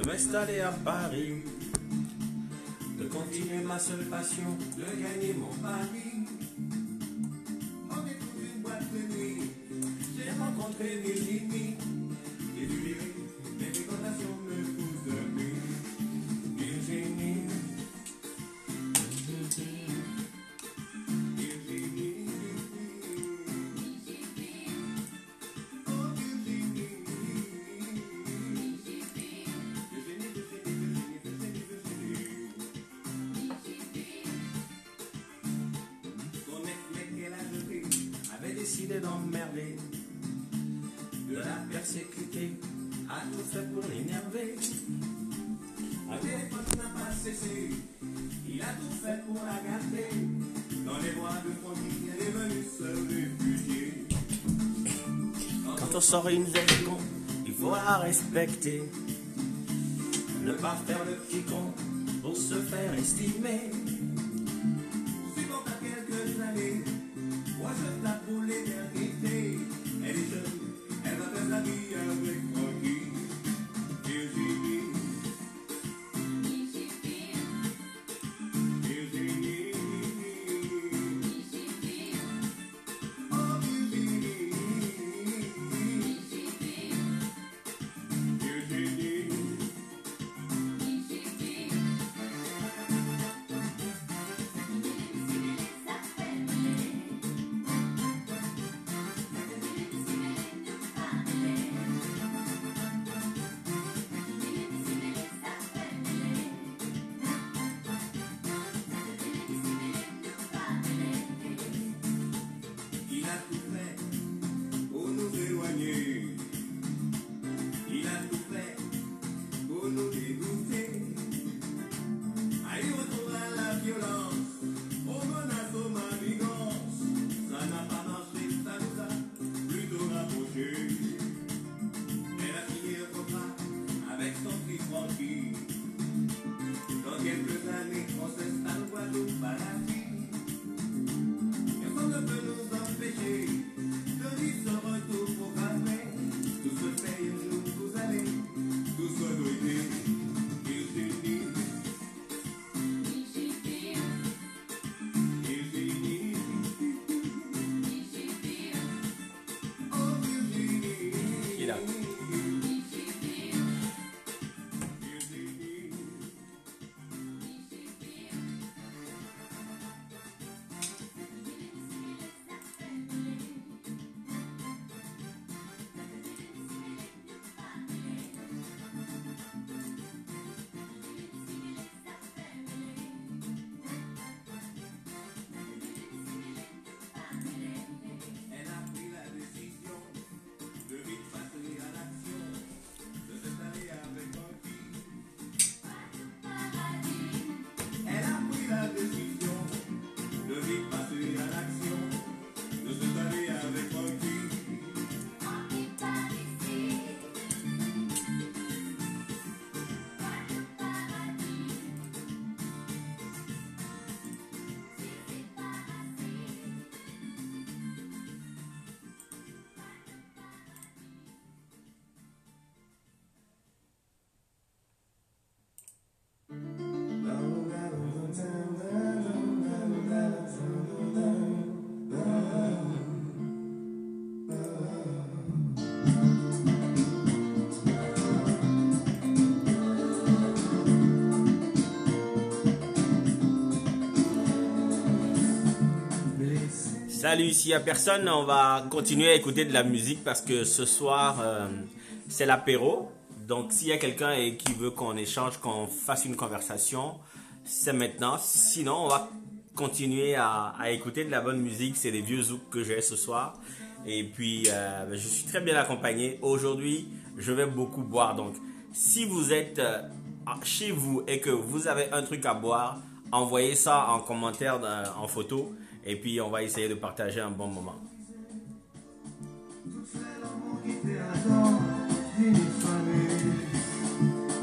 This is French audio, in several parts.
m'installer à Paris, de continuer ma seule passion, de gagner mon pari. On est toute une boîte de nuit, j'ai rencontré Virginie, et du lyrique, mes fréquentations me poussent depuis. Virginie, décidé d'emmerder, de la persécuter, a tout fait pour l'énerver. Un téléphone n'a pas cessé, il a tout fait pour la garder. Dans les bras de famille, elle est venue se réfugier. Quand on sort une con, il faut la respecter. Ne pas faire le petit con pour se faire estimer. Suivant à quelques années, moi je tape pour l'éternité. Elle est jeune, elle va faire sa vie avec Francky. Virginie, Virginie, oh Virginie, Virginie. Il a tout fait pour nous éloigner. Il a tout fait pour nous dégoûter. À y retour à la violence, aux menaces, aux manigances. Ça n'a pas marché, ça nous a plutôt rapprochés. Elle a signé un contrat avec son petit Francky. Dans quelques années, on s'installe Guadeloupe à la vie. Personne ne peut nous empêcher de vivre ce retour programmé. Tout se fait un jour, vous allez, tout se doit. Virginie, Virginie, oh Virginie. Il a. Elle a pris la décision de vite passer à l'action, de s'installer avec Francky. Elle a pris la décision de vite passer à l'action, de s'installer avec Francky. Salut, s'il n'y a personne, on va continuer à écouter de la musique parce que ce soir, c'est l'apéro. Donc, s'il y a quelqu'un qui veut qu'on échange, qu'on fasse une conversation, c'est maintenant. Sinon, on va continuer à écouter de la bonne musique. C'est des vieux zouks que j'ai ce soir. Et puis, je suis très bien accompagné. Aujourd'hui, je vais beaucoup boire. Donc, si vous êtes chez vous et que vous avez un truc à boire, envoyez ça en commentaire, en photo. Et puis, on va essayer de partager un bon moment.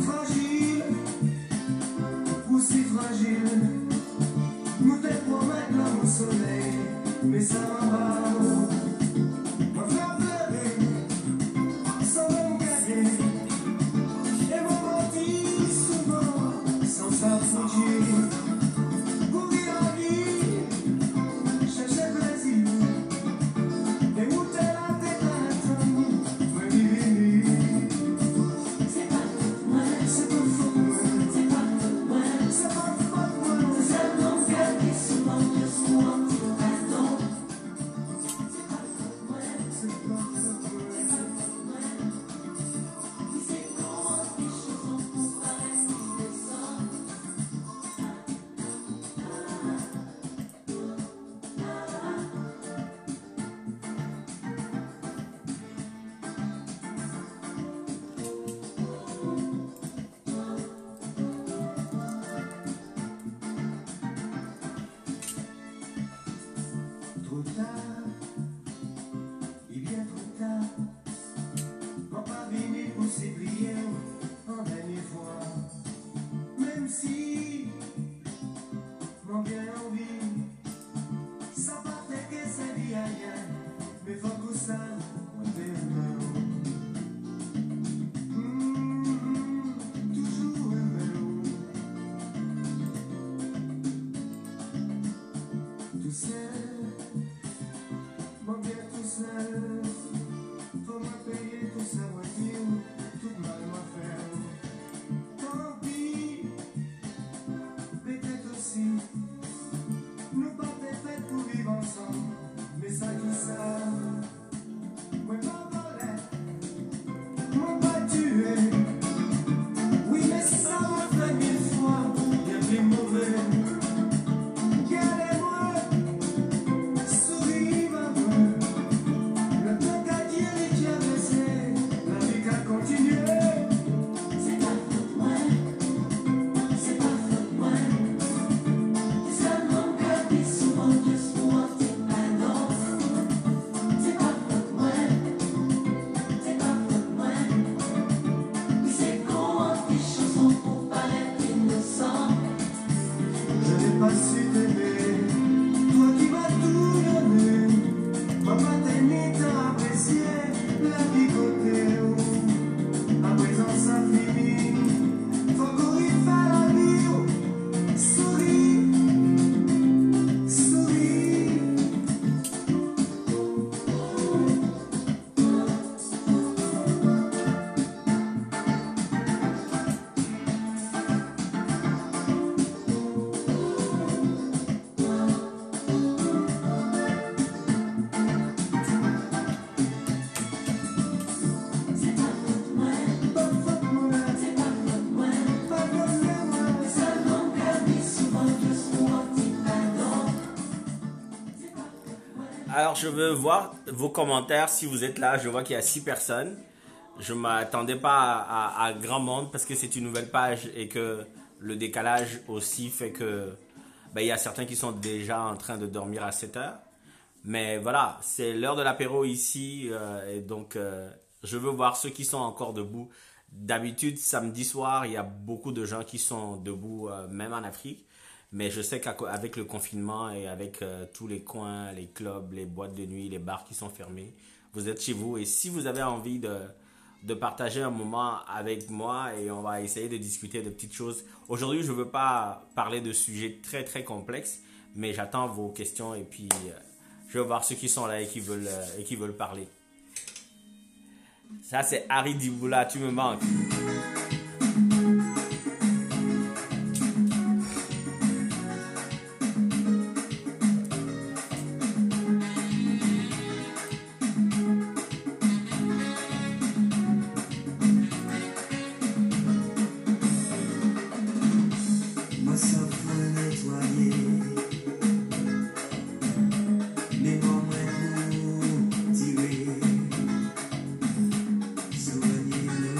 Fragile, aussi fragile, nous te promettons le soleil, mais ça va. Ma flamme sans même gagner, et mon menti. c'est pas faute moi, c'est pas faute moi, c'est pas faute moi, c'est mon cœur qui souvent te souvent tu pardon. C'est pas faute moi, c'est pas faute moi, c'est pas faute moi. Qui sait comment tes chansons pour paraître innocentes. Trop tard, il vient trop tard. Mon parvenu pour s'ébrier en dernière fois. Même si mon bien envie, ça partait que ça dit à rien. Mais faut que ça, on toujours un melon. Tout seul, mon bien tout seul. Faut me payer tout ça voiture, tout mal m'a fait. Tant pis, peut-être aussi, nous pas fait pour vivre ensemble. Mais ça qui ça, moi pas volé, moi pas tué. Oui, mais ça m'a fait 1000 fois, bien plus mauvais. Regardez-moi, souris maman. Le temps qu'a Dieu les traversé, la vie qu'a continué. C'est pas faute moi, c'est pas faute moi. C'est mon cœur qui souvent juste pour un petit pardon. C'est pas faute moi, c'est pas faute moi. Qui sait comment tes chansons pour paraître innocentes. Je n'ai pas su t'aimer, toi qui m'as tout donné. Maman t'aimait, t'as apprécié la vie côté où. À présent ça finit, faut courir faire la vie. Souris, souris. C'est pas faute moi, pas faute moi, c'est pas faute moi, pas faute moi. C'est mon cœur qui souvent juste pour un petit pardon. C'est pas faute moi. Alors, je veux voir vos commentaires si vous êtes là. Je vois qu'il y a 6 personnes. Je ne m'attendais pas à grand monde parce que c'est une nouvelle page et que le décalage aussi fait que il y a certains qui sont déjà en train de dormir à 7 heures. Mais voilà, c'est l'heure de l'apéro ici et donc je veux voir ceux qui sont encore debout. D'habitude, samedi soir, il y a beaucoup de gens qui sont debout, même en Afrique. Mais je sais qu'avec le confinement et avec tous les coins, les clubs, les boîtes de nuit, les bars qui sont fermés, vous êtes chez vous. Et si vous avez envie de partager un moment avec moi et on va essayer de discuter de petites choses. Aujourd'hui, je ne veux pas parler de sujets très très complexes, mais j'attends vos questions et puis je vais voir ceux qui sont là et qui veulent parler. Ça, c'est Harry Diboula, tu me manques. Moi ça faut nettoyer, mais moi pour tirer, soigner le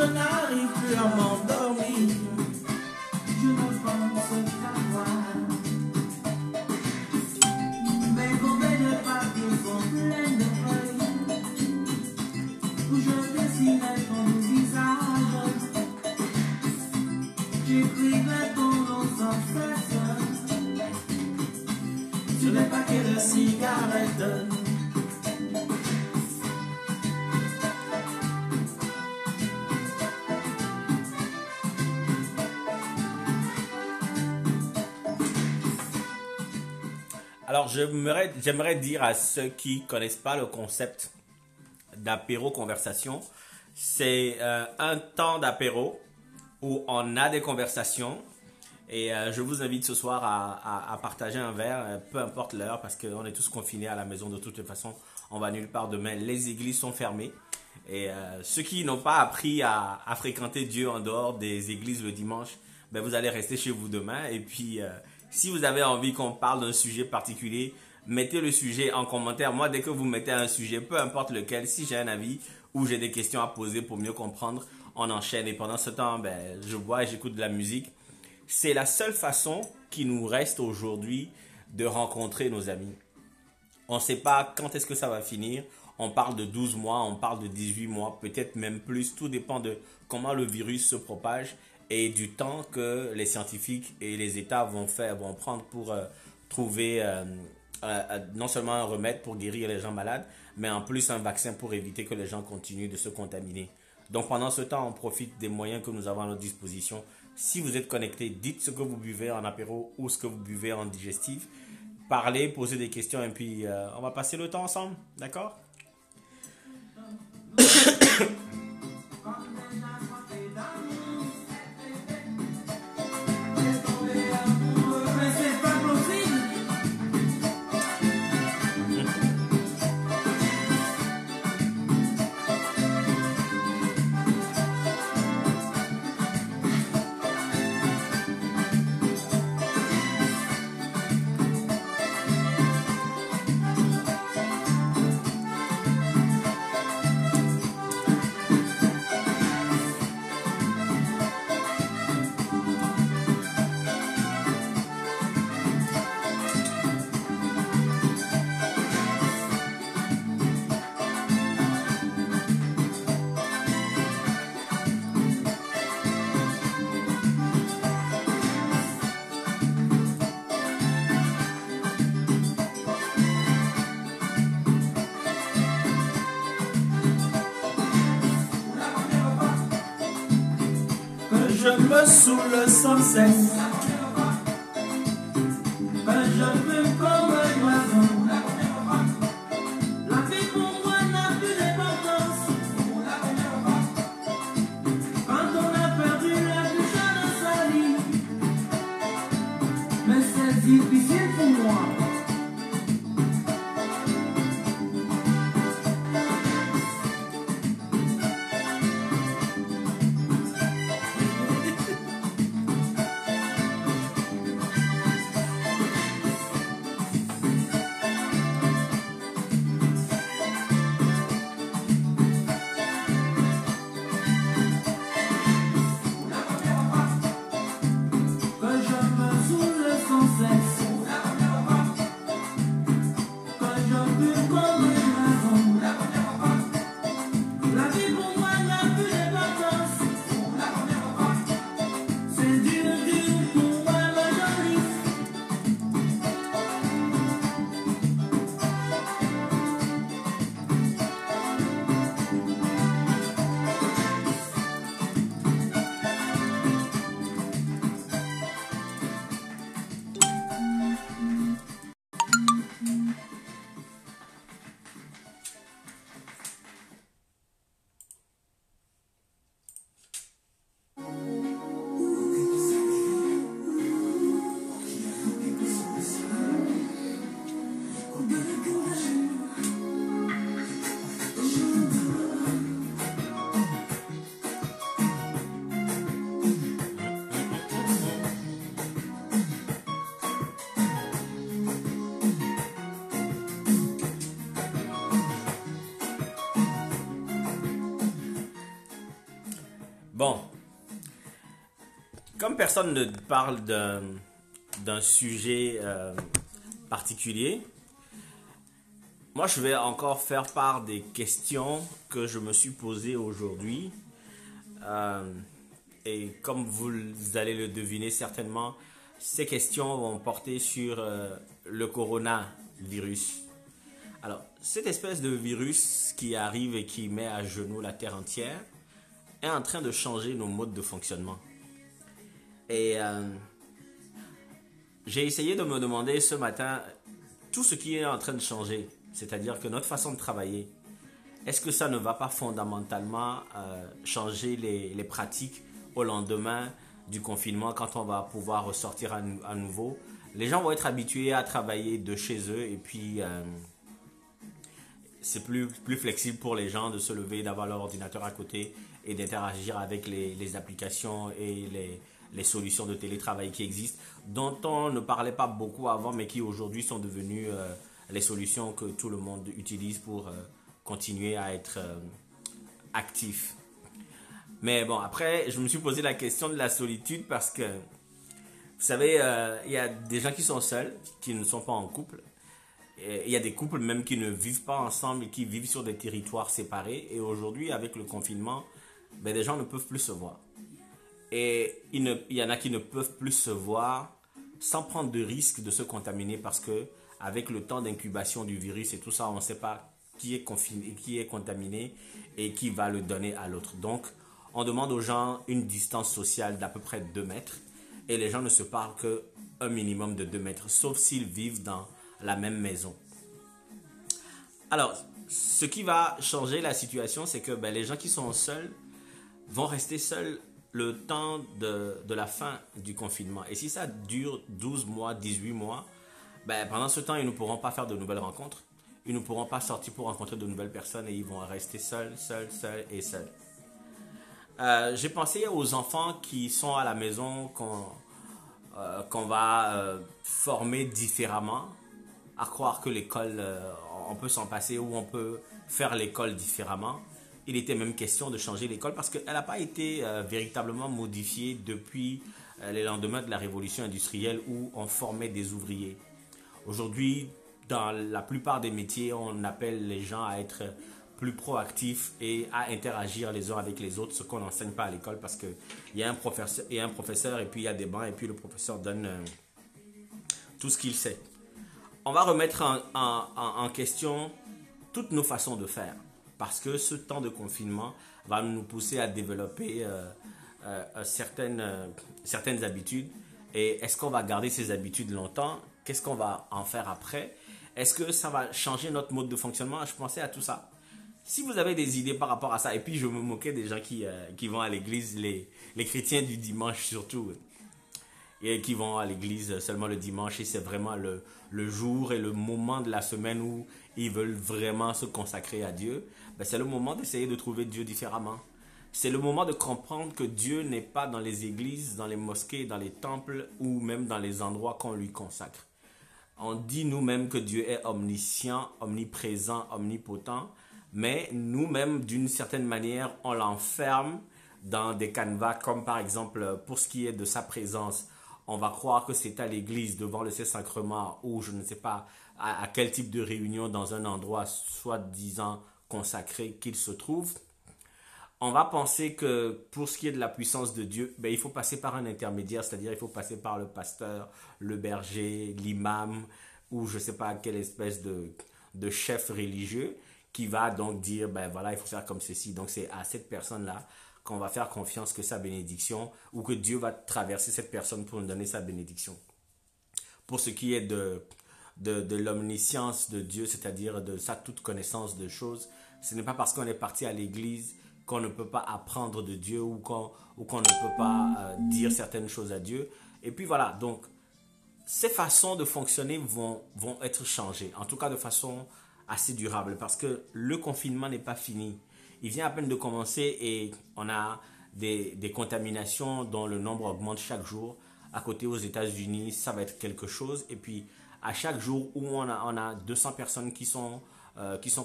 je n'arrive plus à m'endormir. Je ne pense qu'à toi. Mes gommets de papier sont pleines de feuilles où je dessinais ton visage. J'écrivais ton nom sans cesse Sur les paquets de cigarettes. Alors, j'aimerais dire à ceux qui connaissent pas le concept d'apéro conversation, c'est un temps d'apéro où on a des conversations et je vous invite ce soir à partager un verre, peu importe l'heure, parce qu'on est tous confinés à la maison de toute façon, on va nulle part demain, les églises sont fermées et ceux qui n'ont pas appris à fréquenter Dieu en dehors des églises le dimanche, ben vous allez rester chez vous demain et puis si vous avez envie qu'on parle d'un sujet particulier, mettez le sujet en commentaire. Moi, dès que vous mettez un sujet, peu importe lequel, si j'ai un avis ou j'ai des questions à poser pour mieux comprendre, on enchaîne. Et pendant ce temps, ben, je bois et j'écoute de la musique. C'est la seule façon qui nous reste aujourd'hui de rencontrer nos amis. On ne sait pas quand est-ce que ça va finir. On parle de 12 mois, on parle de 18 mois, peut-être même plus. Tout dépend de comment le virus se propage et du temps que les scientifiques et les États vont prendre pour trouver non seulement un remède pour guérir les gens malades, mais en plus un vaccin pour éviter que les gens continuent de se contaminer. Donc pendant ce temps, on profite des moyens que nous avons à notre disposition. Si vous êtes connecté, dites ce que vous buvez en apéro ou ce que vous buvez en digestif. Parlez, posez des questions et puis on va passer le temps ensemble, d'accord? Je me saoule sans cesse. Je veux comme un oiseau. La vie pour moi n'a plus d'importance. Quand on a perdu la plus jeune de sa vie. Mais c'est difficile pour moi. Bon, comme personne ne parle d'un sujet particulier, moi je vais encore faire part des questions que je me suis posées aujourd'hui. Et comme vous allez le deviner certainement, ces questions vont porter sur le coronavirus. Alors, cette espèce de virus qui arrive et qui met à genoux la Terre entière est en train de changer nos modes de fonctionnement. Et j'ai essayé de me demander ce matin tout ce qui est en train de changer, c'est-à-dire que notre façon de travailler, est-ce que ça ne va pas fondamentalement changer les pratiques au lendemain du confinement quand on va pouvoir ressortir à nouveau? Les gens vont être habitués à travailler de chez eux et puis c'est plus flexible pour les gens de se lever, d'avoir leur ordinateur à côté et d'interagir avec les applications et les solutions de télétravail qui existent, dont on ne parlait pas beaucoup avant, mais qui aujourd'hui sont devenues les solutions que tout le monde utilise pour continuer à être actif. Mais bon, après, je me suis posé la question de la solitude parce que, vous savez, il y a des gens qui sont seuls, qui ne sont pas en couple. Il y a des couples même qui ne vivent pas ensemble et qui vivent sur des territoires séparés. Et aujourd'hui, avec le confinement, ben, des gens ne peuvent plus se voir. Et il y en a qui ne peuvent plus se voir sans prendre de risque de se contaminer parce que avec le temps d'incubation du virus et tout ça, on ne sait pas qui est confiné, qui est contaminé et qui va le donner à l'autre. Donc, on demande aux gens une distance sociale d'à peu près 2 mètres et les gens ne se parlent qu'un minimum de 2 mètres, sauf s'ils vivent dans la même maison. Alors, ce qui va changer la situation, c'est que ben, les gens qui sont seuls vont rester seuls le temps de la fin du confinement. Et si ça dure 12 mois, 18 mois, ben, pendant ce temps, ils ne pourront pas faire de nouvelles rencontres. Ils ne pourront pas sortir pour rencontrer de nouvelles personnes et ils vont rester seuls et seuls. J'ai pensé aux enfants qui sont à la maison, qu'on va former différemment, à croire que l'école, on peut s'en passer ou on peut faire l'école différemment. Il était même question de changer l'école parce qu'elle n'a pas été véritablement modifiée depuis les lendemains de la révolution industrielle où on formait des ouvriers. Aujourd'hui, dans la plupart des métiers, on appelle les gens à être plus proactifs et à interagir les uns avec les autres, ce qu'on n'enseigne pas à l'école parce qu'il y a un professeur et puis il y a des bancs et puis le professeur donne tout ce qu'il sait. On va remettre en question toutes nos façons de faire parce que ce temps de confinement va nous pousser à développer certaines habitudes. Et est-ce qu'on va garder ces habitudes longtemps? Qu'est-ce qu'on va en faire après? Est-ce que ça va changer notre mode de fonctionnement? Je pensais à tout ça. Si vous avez des idées par rapport à ça, et puis je me moquais des gens qui vont à l'église, les chrétiens du dimanche surtout, et qui vont à l'église seulement le dimanche, et c'est vraiment le jour et le moment de la semaine où ils veulent vraiment se consacrer à Dieu, ben c'est le moment d'essayer de trouver Dieu différemment. C'est le moment de comprendre que Dieu n'est pas dans les églises, dans les mosquées, dans les temples ou même dans les endroits qu'on lui consacre. On dit nous-mêmes que Dieu est omniscient, omniprésent, omnipotent, mais nous-mêmes, d'une certaine manière, on l'enferme dans des canevas, comme par exemple, pour ce qui est de sa présence, on va croire que c'est à l'église, devant le Saint-Sacrement, ou je ne sais pas à quel type de réunion dans un endroit soi-disant consacré qu'il se trouve. On va penser que pour ce qui est de la puissance de Dieu, ben, il faut passer par un intermédiaire, c'est-à-dire il faut passer par le pasteur, le berger, l'imam, ou je ne sais pas quelle espèce de chef religieux qui va donc dire, ben voilà, il faut faire comme ceci. Donc c'est à cette personne-là qu'on va faire confiance que sa bénédiction, ou que Dieu va traverser cette personne pour nous donner sa bénédiction. Pour ce qui est de l'omniscience de Dieu, c'est-à-dire de sa toute connaissance de choses, ce n'est pas parce qu'on est parti à l'église qu'on ne peut pas apprendre de Dieu ou qu'on ne peut pas dire certaines choses à Dieu. Et puis voilà, donc ces façons de fonctionner vont être changées, en tout cas de façon assez durable, parce que le confinement n'est pas fini. Il vient à peine de commencer et on a des contaminations dont le nombre augmente chaque jour. À côté aux États-Unis, ça va être quelque chose. Et puis à chaque jour où on a 200 personnes qui sont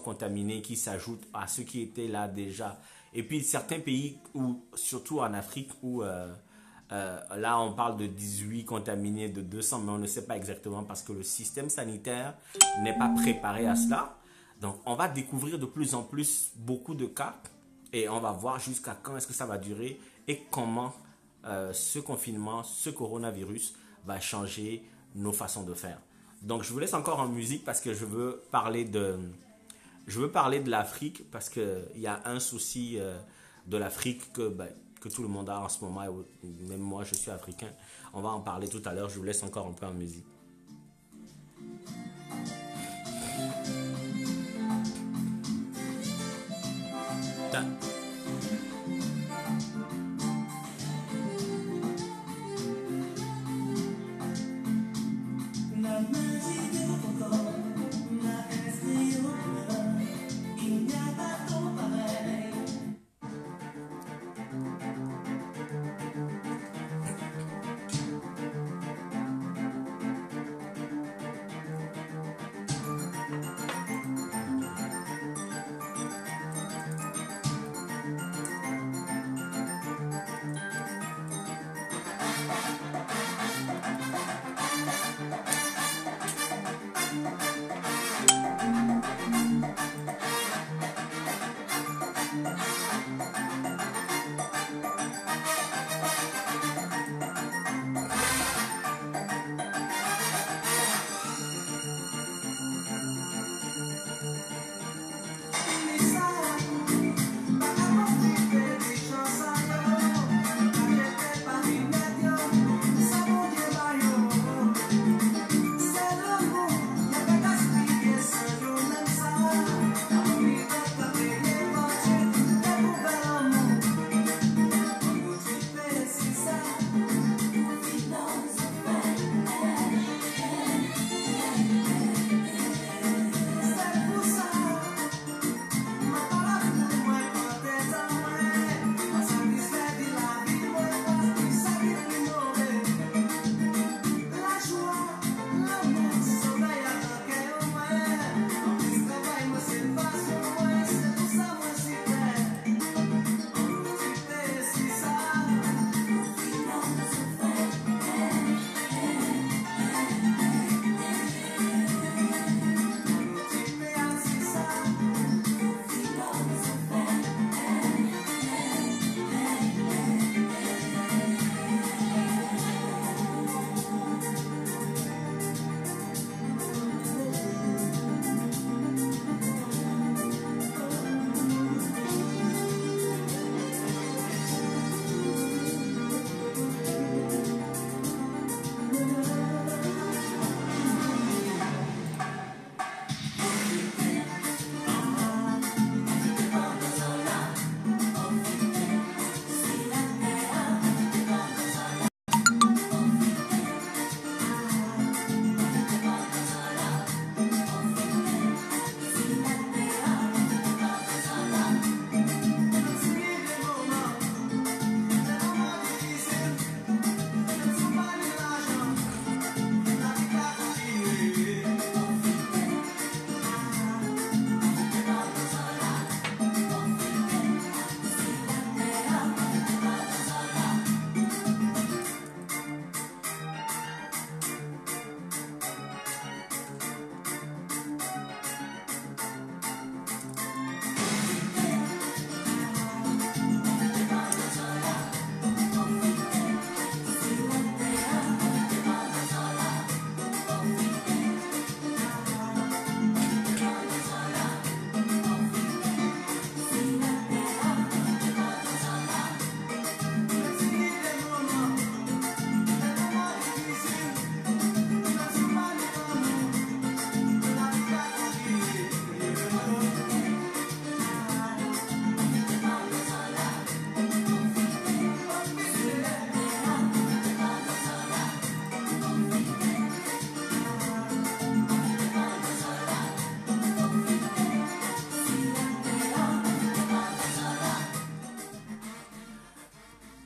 contaminées, qui s'ajoutent à ceux qui étaient là déjà. Et puis certains pays, où, surtout en Afrique, où là on parle de 18 contaminés de 200, mais on ne sait pas exactement parce que le système sanitaire n'est pas préparé à cela. Donc on va découvrir de plus en plus beaucoup de cas et on va voir jusqu'à quand est-ce que ça va durer et comment ce confinement, ce coronavirus va changer nos façons de faire. Donc je vous laisse encore en musique parce que je veux parler de l'Afrique parce qu'il y a un souci de l'Afrique que tout le monde a en ce moment, et même moi je suis africain. On va en parler tout à l'heure, je vous laisse encore un peu en musique.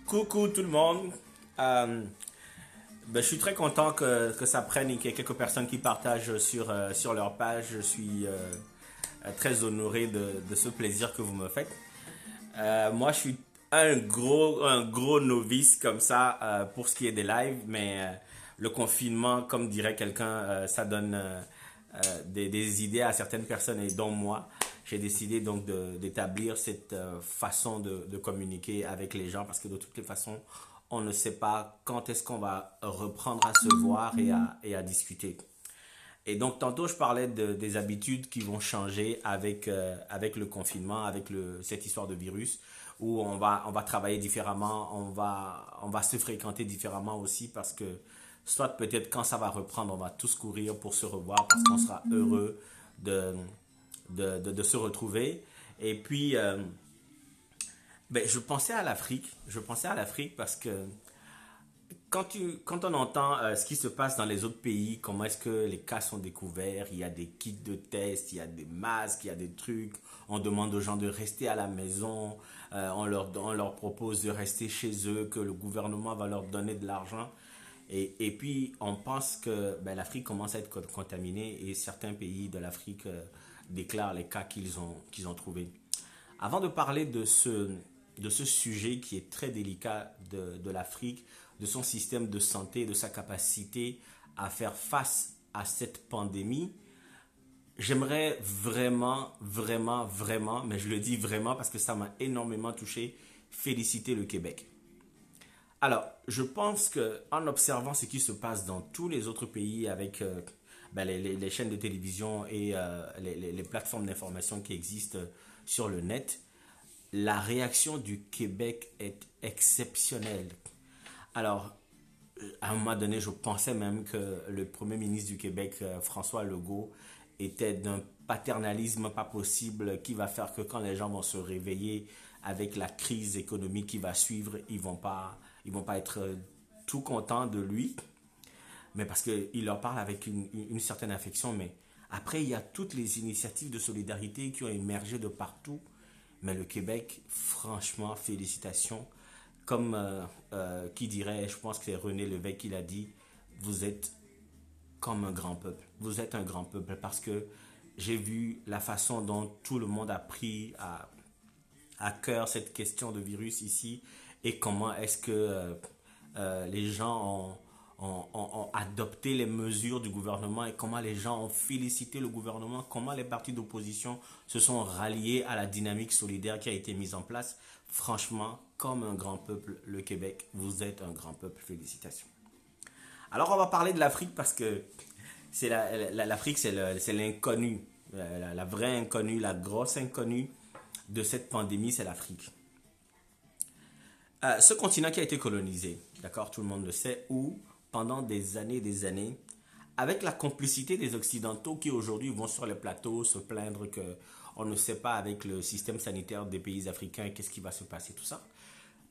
Coucou tout le monde. Je suis très content que ça prenne et qu'il y ait quelques personnes qui partagent sur leur page. Je suis très honoré de ce plaisir que vous me faites. Moi, je suis un gros novice comme ça pour ce qui est des lives, mais le confinement, comme dirait quelqu'un, ça donne des idées à certaines personnes et dont moi. J'ai décidé donc d'établir cette façon de communiquer avec les gens parce que de toutes les façons, on ne sait pas quand est-ce qu'on va reprendre à se voir et à discuter. Et donc, tantôt, je parlais des habitudes qui vont changer avec le confinement, avec cette histoire de virus, où on va travailler différemment, on va se fréquenter différemment aussi, parce que soit peut-être quand ça va reprendre, on va tous courir pour se revoir, parce qu'on sera heureux de, de se retrouver. Et puis, ben, je pensais à l'Afrique parce que quand on entend ce qui se passe dans les autres pays, comment est-ce que les cas sont découverts, il y a des kits de tests, il y a des masques, il y a des trucs, on demande aux gens de rester à la maison, on leur propose de rester chez eux, que le gouvernement va leur donner de l'argent. Et puis, on pense que ben, l'Afrique commence à être contaminée et certains pays de l'Afrique déclarent les cas qu'ils ont trouvés. Avant de parler de ce sujet qui est très délicat de l'Afrique, de son système de santé, de sa capacité à faire face à cette pandémie, j'aimerais vraiment, vraiment, vraiment, mais je le dis vraiment parce que ça m'a énormément touché, féliciter le Québec. Alors, je pense que en observant ce qui se passe dans tous les autres pays avec ben, les chaînes de télévision et les plateformes d'information qui existent sur le net, la réaction du Québec est exceptionnelle. Alors, à un moment donné, je pensais même que le premier ministre du Québec, François Legault, était d'un paternalisme pas possible qui va faire que quand les gens vont se réveiller avec la crise économique qui va suivre, ils vont pas être tout contents de lui, mais parce qu'il leur parle avec une certaine affection. Mais après, il y a toutes les initiatives de solidarité qui ont émergé de partout. Mais le Québec, franchement, félicitations. Comme qui dirait, je pense que c'est René Lévesque qui l'a dit, vous êtes comme un grand peuple. Vous êtes un grand peuple parce que j'ai vu la façon dont tout le monde a pris à cœur cette question de virus ici et comment est-ce que les gens ont adopté les mesures du gouvernement et comment les gens ont félicité le gouvernement, comment les partis d'opposition se sont ralliés à la dynamique solidaire qui a été mise en place. Franchement, comme un grand peuple, le Québec, vous êtes un grand peuple. Félicitations. Alors, on va parler de l'Afrique parce que l'Afrique, c'est l'inconnu. La vraie inconnue, la grosse inconnue de cette pandémie, c'est l'Afrique. Ce continent qui a été colonisé, d'accord, tout le monde le sait, où pendant des années, avec la complicité des Occidentaux qui aujourd'hui vont sur les plateaux se plaindre que on ne sait pas avec le système sanitaire des pays africains qu'est-ce qui va se passer, tout ça.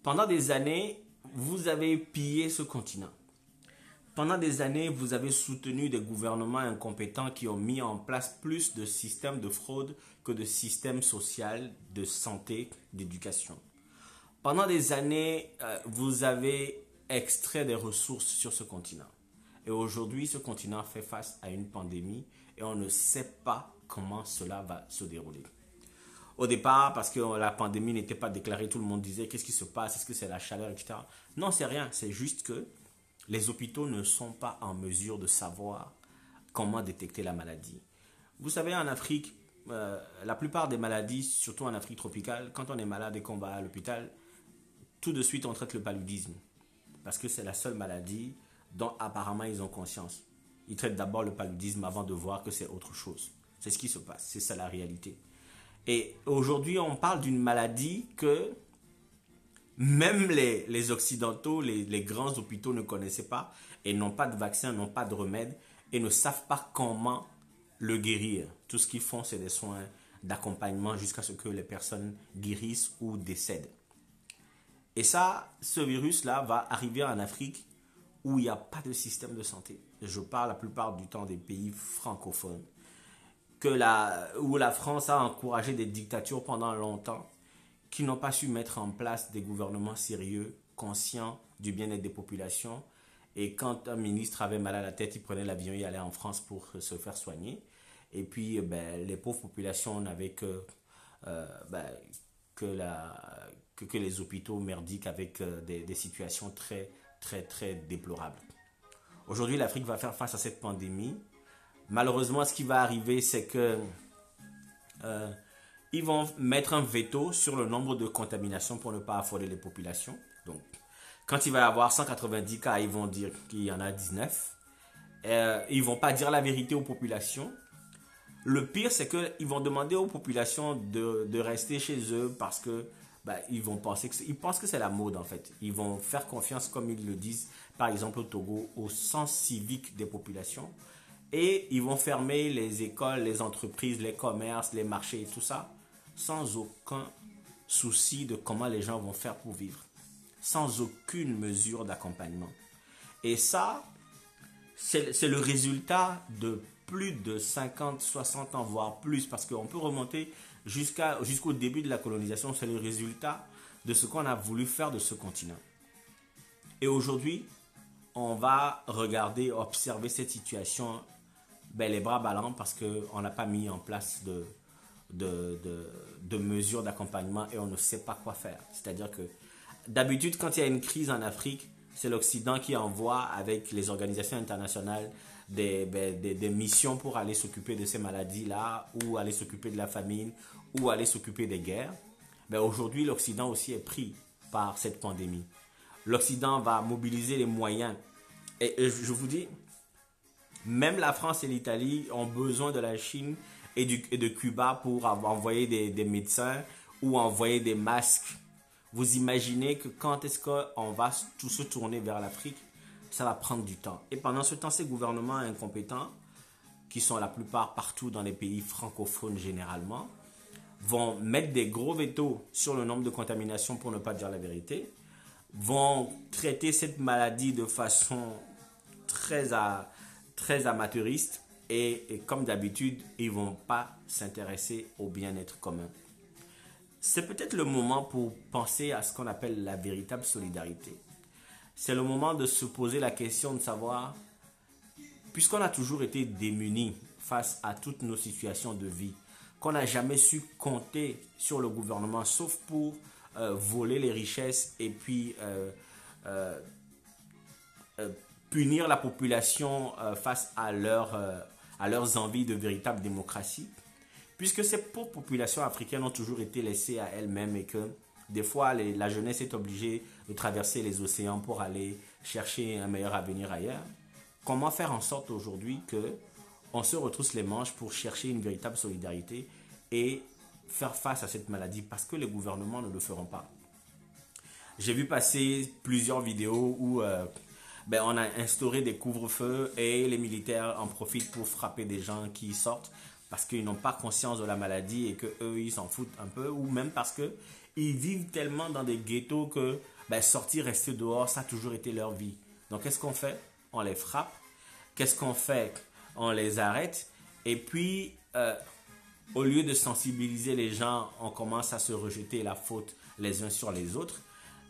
Pendant des années, vous avez pillé ce continent. Pendant des années, vous avez soutenu des gouvernements incompétents qui ont mis en place plus de systèmes de fraude que de systèmes sociaux, de santé, d'éducation. Pendant des années, vous avez extrait des ressources sur ce continent. Et aujourd'hui, ce continent fait face à une pandémie et on ne sait pas comment cela va se dérouler. Au départ, parce que la pandémie n'était pas déclarée, tout le monde disait qu'est-ce qui se passe, est-ce que c'est la chaleur, etc. Non, c'est rien, c'est juste que les hôpitaux ne sont pas en mesure de savoir comment détecter la maladie. Vous savez, en Afrique, la plupart des maladies, surtout en Afrique tropicale, quand on est malade et qu'on va à l'hôpital, tout de suite on traite le paludisme. Parce que c'est la seule maladie dont apparemment ils ont conscience. Ils traitent d'abord le paludisme avant de voir que c'est autre chose. C'est ce qui se passe, c'est ça la réalité. Et aujourd'hui, on parle d'une maladie que même les Occidentaux, les grands hôpitaux ne connaissaient pas et n'ont pas de vaccin, n'ont pas de remède et ne savent pas comment le guérir. Tout ce qu'ils font, c'est des soins d'accompagnement jusqu'à ce que les personnes guérissent ou décèdent. Et ça, ce virus-là va arriver en Afrique où il n'y a pas de système de santé. Je parle la plupart du temps des pays francophones, où la France a encouragé des dictatures pendant longtemps, qui n'ont pas su mettre en place des gouvernements sérieux, conscients du bien-être des populations. Et quand un ministre avait mal à la tête, il prenait l'avion et allait en France pour se faire soigner. Et puis, ben, les pauvres populations n'avaient ben, que les hôpitaux merdiques avec des situations très, très, très déplorables. Aujourd'hui, l'Afrique va faire face à cette pandémie. Malheureusement, ce qui va arriver, c'est que ils vont mettre un veto sur le nombre de contaminations pour ne pas affoler les populations. Donc, quand il va y avoir 190 cas, ils vont dire qu'il y en a 19. Ils ne vont pas dire la vérité aux populations. Le pire, c'est qu'ils vont demander aux populations de rester chez eux parce que ils pensent que c'est la mode en fait. Ils vont faire confiance, comme ils le disent, par exemple au Togo, au sens civique des populations. Et ils vont fermer les écoles, les entreprises, les commerces, les marchés et tout ça, sans aucun souci de comment les gens vont faire pour vivre. Sans aucune mesure d'accompagnement. Et ça, c'est le résultat de plus de 50, 60 ans, voire plus, parce qu'on peut remonter jusqu'au début de la colonisation. C'est le résultat de ce qu'on a voulu faire de ce continent. Et aujourd'hui, on va regarder, observer cette situation les bras ballants parce qu'on n'a pas mis en place de mesures d'accompagnement et on ne sait pas quoi faire. C'est-à-dire que d'habitude, quand il y a une crise en Afrique, c'est l'Occident qui envoie avec les organisations internationales des missions pour aller s'occuper de ces maladies-là, ou aller s'occuper de la famine, ou aller s'occuper des guerres. Aujourd'hui, l'Occident aussi est pris par cette pandémie. L'Occident va mobiliser les moyens. Et je vous dis, même la France et l'Italie ont besoin de la Chine et de Cuba pour envoyer des médecins ou envoyer des masques. Vous imaginez que quand est-ce qu'on va tout se tourner vers l'Afrique, ça va prendre du temps. Et pendant ce temps, ces gouvernements incompétents, qui sont la plupart partout dans les pays francophones généralement, vont mettre des gros vétos sur le nombre de contaminations pour ne pas dire la vérité, vont traiter cette maladie de façon très amateuriste et comme d'habitude, ils ne vont pas s'intéresser au bien-être commun. C'est peut-être le moment pour penser à ce qu'on appelle la véritable solidarité. C'est le moment de se poser la question de savoir, puisqu'on a toujours été démunis face à toutes nos situations de vie, qu'on n'a jamais su compter sur le gouvernement, sauf pour voler les richesses et puis punir la population face à leurs envies de véritable démocratie. Puisque ces pauvres populations africaines ont toujours été laissées à elles-mêmes et que des fois la jeunesse est obligée de traverser les océans pour aller chercher un meilleur avenir ailleurs. Comment faire en sorte aujourd'hui qu'on se retrousse les manches pour chercher une véritable solidarité et faire face à cette maladie parce que les gouvernements ne le feront pas. J'ai vu passer plusieurs vidéos où on a instauré des couvre-feux et les militaires en profitent pour frapper des gens qui sortent parce qu'ils n'ont pas conscience de la maladie et qu'eux, ils s'en foutent un peu, ou même parce qu'ils vivent tellement dans des ghettos que sortir, rester dehors, ça a toujours été leur vie. Donc, qu'est-ce qu'on fait? On les frappe. Qu'est-ce qu'on fait? On les arrête. Et puis, au lieu de sensibiliser les gens, on commence à se rejeter la faute les uns sur les autres.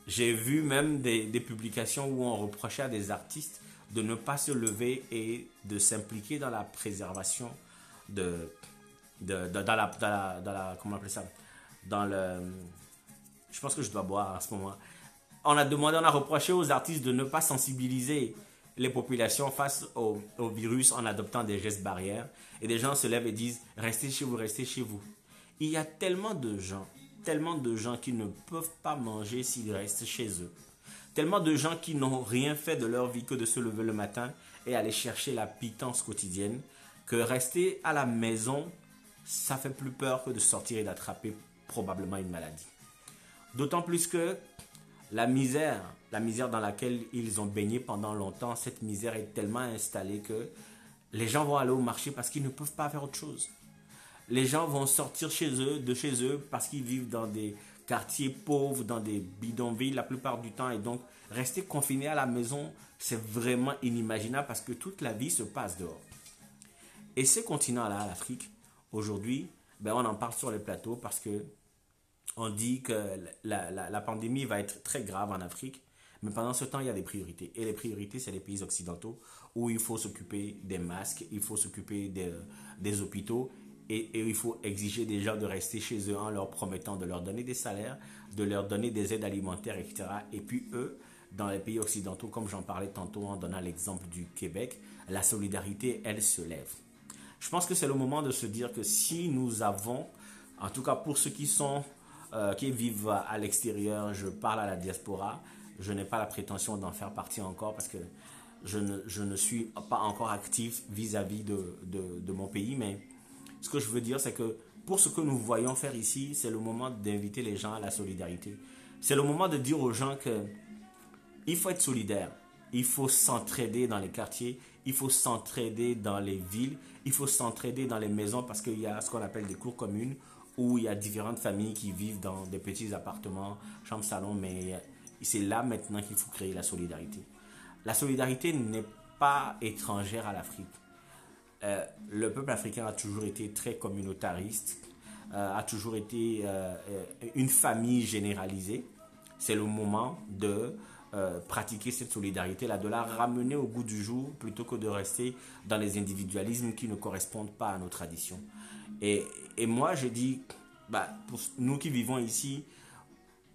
J'ai vu même des publications où on reprochait à des artistes de ne pas se lever et de s'impliquer dans la préservation comment on appelle ça, je pense que je dois boire à ce moment. On a reproché aux artistes de ne pas sensibiliser les populations face au virus en adoptant des gestes barrières. Et des gens se lèvent et disent restez chez vous, restez chez vous. Il y a tellement de gens qui ne peuvent pas manger s'ils restent chez eux. Tellement de gens qui n'ont rien fait de leur vie que de se lever le matin et aller chercher la pitance quotidienne, que rester à la maison, ça fait plus peur que de sortir et d'attraper probablement une maladie. D'autant plus que la misère dans laquelle ils ont baigné pendant longtemps, cette misère est tellement installée que les gens vont aller au marché parce qu'ils ne peuvent pas faire autre chose. Les gens vont sortir de chez eux parce qu'ils vivent dans des quartiers pauvres, dans des bidonvilles la plupart du temps. Et donc, rester confiné à la maison, c'est vraiment inimaginable parce que toute la vie se passe dehors. Et ce continent-là, l'Afrique, aujourd'hui, on en parle sur les plateaux parce que on dit que la pandémie va être très grave en Afrique. Mais pendant ce temps, il y a des priorités. Et les priorités, c'est les pays occidentaux où il faut s'occuper des masques, il faut s'occuper des hôpitaux. et il faut exiger des gens de rester chez eux en leur promettant de leur donner des salaires, de leur donner des aides alimentaires, etc. Et puis eux, dans les pays occidentaux, comme j'en parlais tantôt en donnant l'exemple du Québec, la solidarité, elle se lève. Je pense que c'est le moment de se dire que si nous avons, en tout cas pour ceux qui vivent à l'extérieur, je parle à la diaspora, je n'ai pas la prétention d'en faire partie encore parce que je ne suis pas encore actif vis-à-vis de mon pays, mais ce que je veux dire, c'est que pour ce que nous voyons faire ici, c'est le moment d'inviter les gens à la solidarité. C'est le moment de dire aux gens que il faut être solidaire, il faut s'entraider dans les quartiers, il faut s'entraider dans les villes, il faut s'entraider dans les maisons parce qu'il y a ce qu'on appelle des cours communes où il y a différentes familles qui vivent dans des petits appartements, chambres, salons, mais c'est là maintenant qu'il faut créer la solidarité. La solidarité n'est pas étrangère à l'Afrique. Le peuple africain a toujours été très communautariste, a toujours été une famille généralisée. C'est le moment de pratiquer cette solidarité-là, de la ramener au goût du jour plutôt que de rester dans les individualismes qui ne correspondent pas à nos traditions. Et moi, je dis, pour nous qui vivons ici,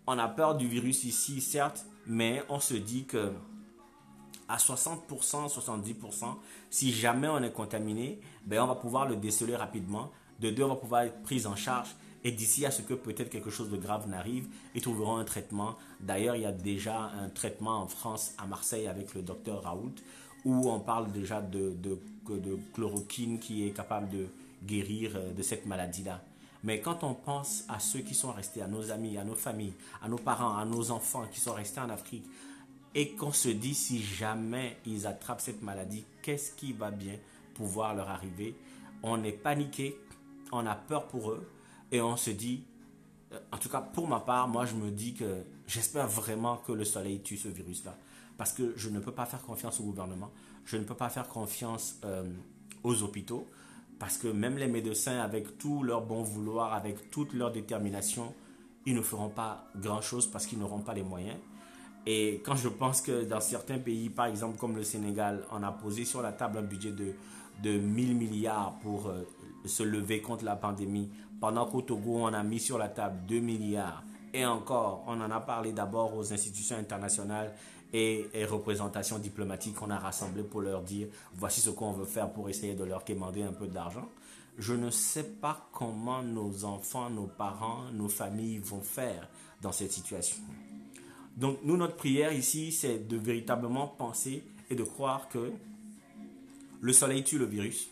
on a peur du virus ici, certes, mais on se dit que à 60%, 70%, si jamais on est contaminé, on va pouvoir le déceler rapidement. De deux, on va pouvoir être pris en charge. Et d'ici à ce que peut-être quelque chose de grave n'arrive, ils trouveront un traitement. D'ailleurs, il y a déjà un traitement en France, à Marseille, avec le docteur Raoult, où on parle déjà de chloroquine qui est capable de guérir de cette maladie-là. Mais quand on pense à ceux qui sont restés, à nos amis, à nos familles, à nos parents, à nos enfants qui sont restés en Afrique, et qu'on se dit si jamais ils attrapent cette maladie, qu'est-ce qui va bien pouvoir leur arriver? On est paniqué, on a peur pour eux et on se dit, en tout cas pour ma part, moi je me dis que j'espère vraiment que le soleil tue ce virus-là. Parce que je ne peux pas faire confiance au gouvernement, je ne peux pas faire confiance aux hôpitaux, parce que même les médecins, avec tout leur bon vouloir, avec toute leur détermination, ils ne feront pas grand-chose parce qu'ils n'auront pas les moyens. Et quand je pense que dans certains pays, par exemple comme le Sénégal, on a posé sur la table un budget de 1000 milliards pour se lever contre la pandémie, pendant qu'au Togo, on a mis sur la table 2 milliards. Et encore, on en a parlé d'abord aux institutions internationales et représentations diplomatiques qu'on a rassemblées pour leur dire voici ce qu'on veut faire pour essayer de leur quémander un peu d'argent. Je ne sais pas comment nos enfants, nos parents, nos familles vont faire dans cette situation. Donc nous, notre prière ici, c'est de véritablement penser et de croire que le soleil tue le virus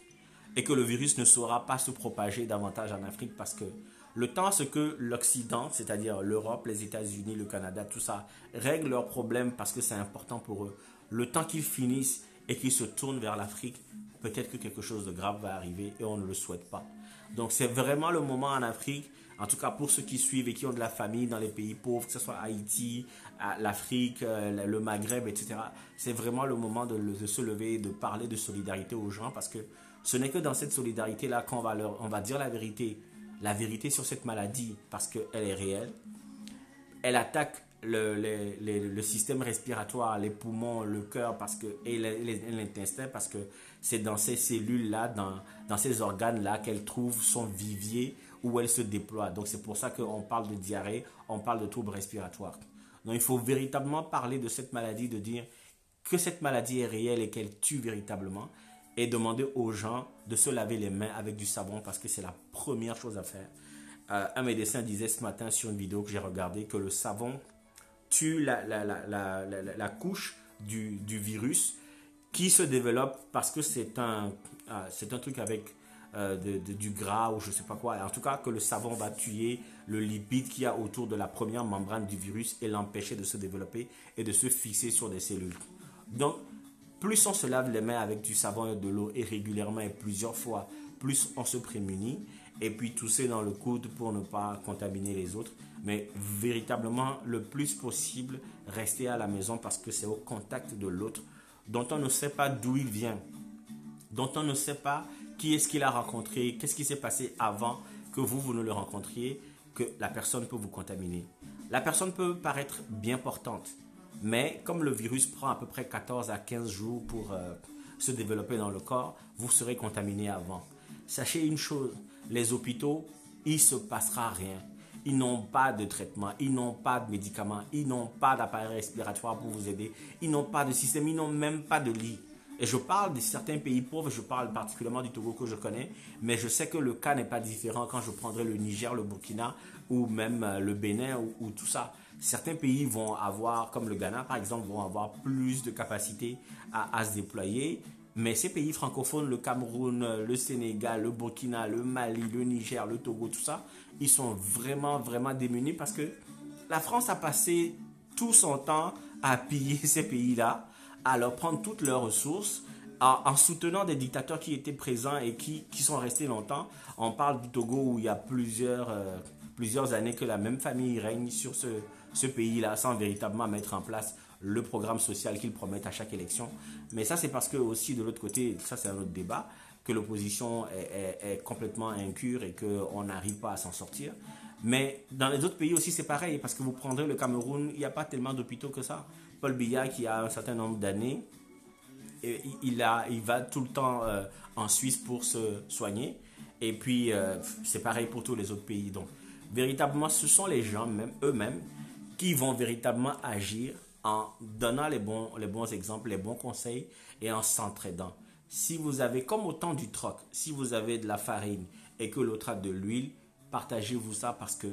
et que le virus ne saura pas se propager davantage en Afrique parce que le temps à ce que l'Occident, c'est-à-dire l'Europe, les États-Unis, le Canada, tout ça, règle leurs problèmes parce que c'est important pour eux, le temps qu'ils finissent et qu'ils se tournent vers l'Afrique, peut-être que quelque chose de grave va arriver et on ne le souhaite pas. Donc c'est vraiment le moment en Afrique, en tout cas pour ceux qui suivent et qui ont de la famille dans les pays pauvres, que ce soit Haïti, l'Afrique, le Maghreb, etc. C'est vraiment le moment de se lever et de parler de solidarité aux gens parce que ce n'est que dans cette solidarité-là qu'on va dire la vérité sur cette maladie parce qu'elle est réelle. Elle attaque le système respiratoire, les poumons, le cœur et l'intestin parce que c'est dans ces cellules-là, dans ces organes-là qu'elle trouve son vivier où elle se déploie. Donc c'est pour ça qu'on parle de diarrhée, on parle de troubles respiratoires. Donc il faut véritablement parler de cette maladie, de dire que cette maladie est réelle et qu'elle tue véritablement et demander aux gens de se laver les mains avec du savon parce que c'est la première chose à faire. Un médecin disait ce matin sur une vidéo que j'ai regardée que le savon tue la couche du virus qui se développe parce que c'est un truc avec du gras ou je ne sais pas quoi. En tout cas, que le savon va tuer le lipide qu'il y a autour de la première membrane du virus et l'empêcher de se développer et de se fixer sur des cellules. Donc, plus on se lave les mains avec du savon et de l'eau et régulièrement et plusieurs fois, plus on se prémunit. Et puis tousser dans le coude pour ne pas contaminer les autres. Mais véritablement, le plus possible, rester à la maison parce que c'est au contact de l'autre dont on ne sait pas d'où il vient, dont on ne sait pas qui est-ce qu'il a rencontré, qu'est-ce qui s'est passé avant que vous ne le rencontriez, que la personne peut vous contaminer. La personne peut paraître bien portante, mais comme le virus prend à peu près 14 à 15 jours pour se développer dans le corps, vous serez contaminé avant. sachez une chose, les hôpitaux, il ne se passera rien. Ils n'ont pas de traitement, ils n'ont pas de médicaments, ils n'ont pas d'appareil respiratoire pour vous aider, ils n'ont pas de système, ils n'ont même pas de lit. Et je parle de certains pays pauvres, je parle particulièrement du Togo que je connais, mais je sais que le cas n'est pas différent quand je prendrai le Niger, le Burkina ou même le Bénin ou tout ça. Certains pays vont avoir, comme le Ghana par exemple, vont avoir plus de capacité à se déployer. Mais ces pays francophones, le Cameroun, le Sénégal, le Burkina, le Mali, le Niger, le Togo, tout ça, ils sont vraiment, vraiment démunis parce que la France a passé tout son temps à piller ces pays-là, à leur prendre toutes leurs ressources, en soutenant des dictateurs qui étaient présents et qui sont restés longtemps. On parle du Togo où il y a plusieurs années que la même famille règne sur ce pays-là sans véritablement mettre en place le programme social qu'ils promettent à chaque élection. Mais ça, c'est parce que aussi, de l'autre côté, ça c'est un autre débat, que l'opposition est complètement incure et qu'on n'arrive pas à s'en sortir. Mais dans les autres pays aussi, c'est pareil, parce que vous prendrez le Cameroun, il n'y a pas tellement d'hôpitaux que ça. Paul Biya, qui a un certain nombre d'années, il va tout le temps en Suisse pour se soigner. Et puis, c'est pareil pour tous les autres pays. Donc, véritablement, ce sont les gens eux-mêmes qui vont véritablement agir en donnant les bons exemples, les bons conseils et en s'entraidant. Si vous avez, comme au temps du troc, si vous avez de la farine et que l'autre a de l'huile, partagez-vous ça parce que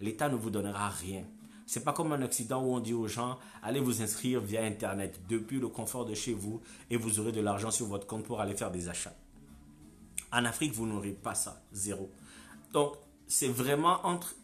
l'État ne vous donnera rien. C'est pas comme en Occident où on dit aux gens, allez vous inscrire via Internet depuis le confort de chez vous et vous aurez de l'argent sur votre compte pour aller faire des achats. En Afrique, vous n'aurez pas ça, zéro. Donc, c'est vraiment entre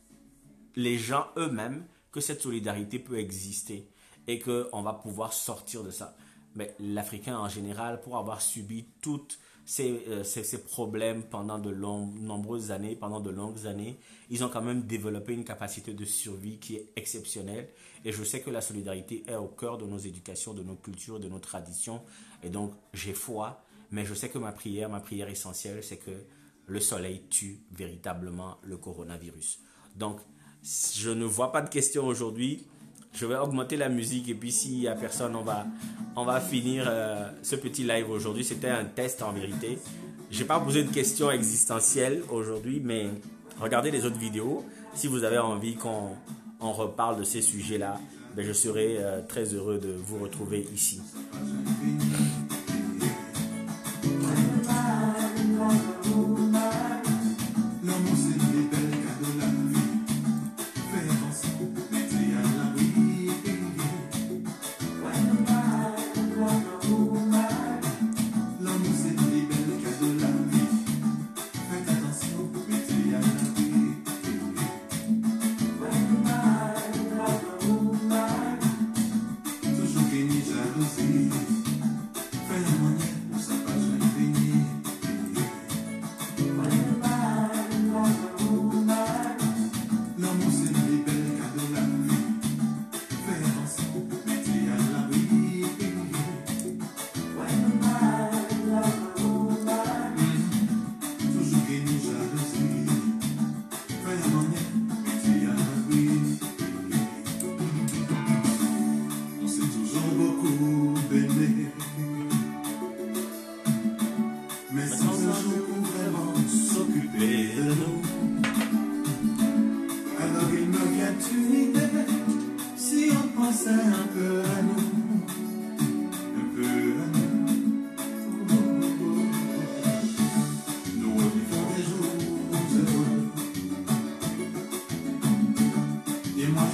les gens eux-mêmes que cette solidarité peut exister et qu'on va pouvoir sortir de ça. Mais l'Africain en général, pour avoir subi toutes ces problèmes pendant de nombreuses années, pendant de longues années, ils ont quand même développé une capacité de survie qui est exceptionnelle. Et je sais que la solidarité est au cœur de nos éducations, de nos cultures, de nos traditions. Et donc, j'ai foi, mais je sais que ma prière essentielle, c'est que le soleil tue véritablement le coronavirus. Donc, je ne vois pas de questions aujourd'hui. Je vais augmenter la musique et puis s'il n'y a personne, on va finir ce petit live aujourd'hui. C'était un test en vérité. Je n'ai pas posé de questions existentielles aujourd'hui, mais regardez les autres vidéos. Si vous avez envie qu'on reparle de ces sujets-là, ben je serai très heureux de vous retrouver ici.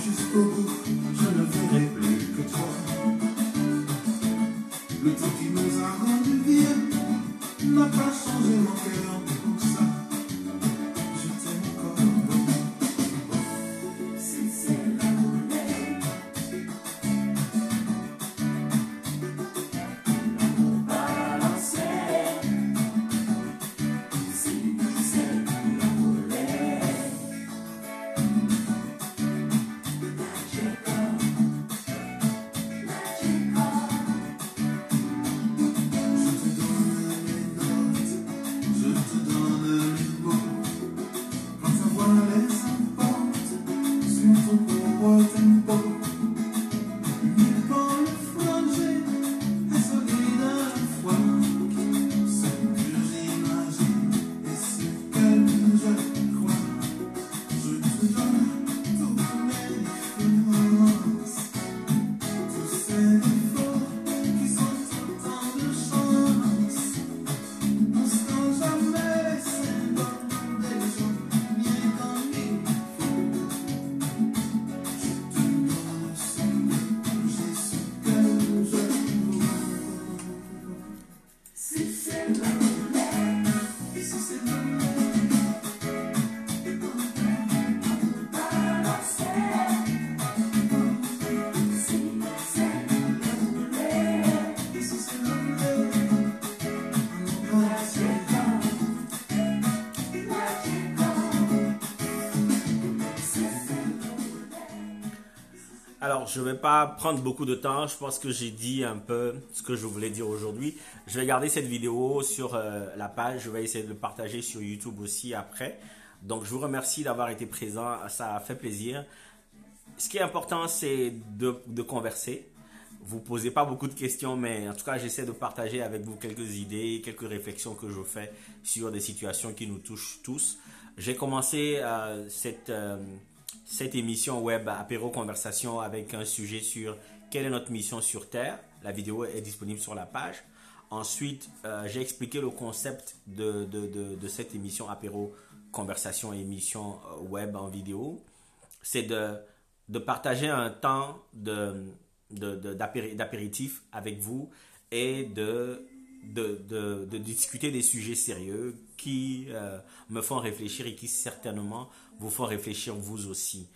Jusqu'au bout, je ne verrai plus que toi. Le Alors, je ne vais pas prendre beaucoup de temps. Je pense que j'ai dit un peu ce que je voulais dire aujourd'hui. Je vais garder cette vidéo sur la page. Je vais essayer de le partager sur YouTube aussi après. Donc, je vous remercie d'avoir été présent. Ça a fait plaisir. Ce qui est important, c'est de converser. Vous ne posez pas beaucoup de questions, mais en tout cas, j'essaie de partager avec vous quelques idées, quelques réflexions que je fais sur des situations qui nous touchent tous. J'ai commencé cette émission web Apéro Conversation avec un sujet sur quelle est notre mission sur Terre. La vidéo est disponible sur la page. Ensuite, j'ai expliqué le concept de cette émission Apéro Conversation, émission web en vidéo. C'est de partager un temps d'apéritif avec vous et de discuter des sujets sérieux qui me font réfléchir et qui certainement vous font réfléchir vous aussi.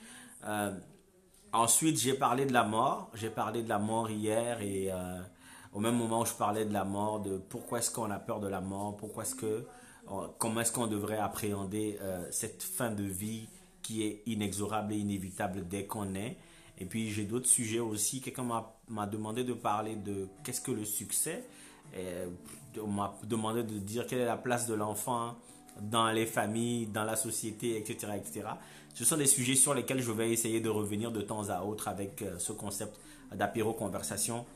Ensuite, j'ai parlé de la mort. J'ai parlé de la mort hier et au même moment où je parlais de la mort, de pourquoi est-ce qu'on a peur de la mort, comment est-ce qu'on devrait appréhender cette fin de vie qui est inexorable et inévitable dès qu'on est. Et puis j'ai d'autres sujets aussi. Quelqu'un m'a demandé de parler de qu'est-ce que le succès. On m'a demandé de dire quelle est la place de l'enfant dans les familles, dans la société, etc., etc. Ce sont des sujets sur lesquels je vais essayer de revenir de temps à autre avec ce concept d'apéro conversation.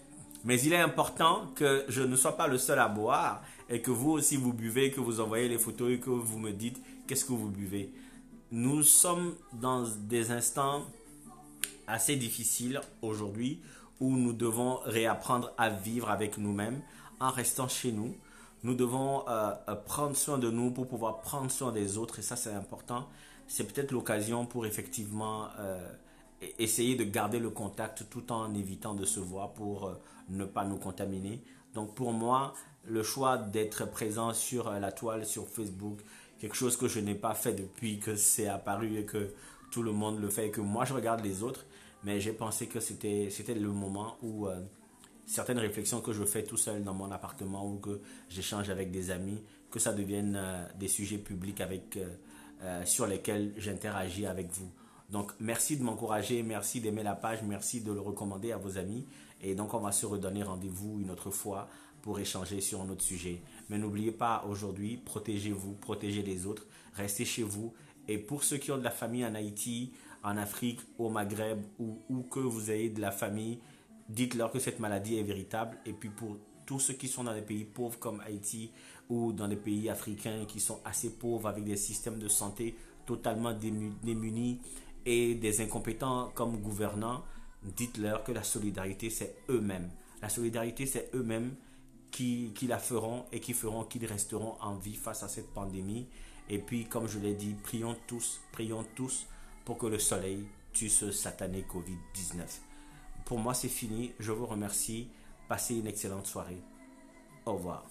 Mais il est important que je ne sois pas le seul à boire et que vous aussi vous buvez, que vous envoyez les photos et que vous me dites qu'est-ce que vous buvez. Nous sommes dans des instants assez difficiles aujourd'hui où nous devons réapprendre à vivre avec nous-mêmes en restant chez nous. Nous devons prendre soin de nous pour pouvoir prendre soin des autres et ça c'est important. C'est peut-être l'occasion pour effectivement essayer de garder le contact tout en évitant de se voir pour ne pas nous contaminer. Donc pour moi, le choix d'être présent sur la toile, sur Facebook, quelque chose que je n'ai pas fait depuis que c'est apparu et que tout le monde le fait et que moi je regarde les autres. Mais j'ai pensé que c'était le moment où certaines réflexions que je fais tout seul dans mon appartement ou que j'échange avec des amis, que ça devienne des sujets publics sur lesquels j'interagis avec vous. Donc merci de m'encourager, merci d'aimer la page, merci de le recommander à vos amis. Et donc on va se redonner rendez-vous une autre fois pour échanger sur un autre sujet. Mais n'oubliez pas aujourd'hui, protégez-vous, protégez les autres, restez chez vous. Et pour ceux qui ont de la famille en Haïti, en Afrique, au Maghreb ou où que vous ayez de la famille, dites-leur que cette maladie est véritable. Et puis pour tous ceux qui sont dans des pays pauvres comme Haïti ou dans des pays africains qui sont assez pauvres avec des systèmes de santé totalement démunis et des incompétents comme gouvernants, dites-leur que la solidarité c'est eux-mêmes. La solidarité c'est eux-mêmes qui la feront et qui feront qu'ils resteront en vie face à cette pandémie. Et puis comme je l'ai dit, prions tous pour que le soleil tue ce satané Covid-19. Pour moi, c'est fini. Je vous remercie. Passez une excellente soirée. Au revoir.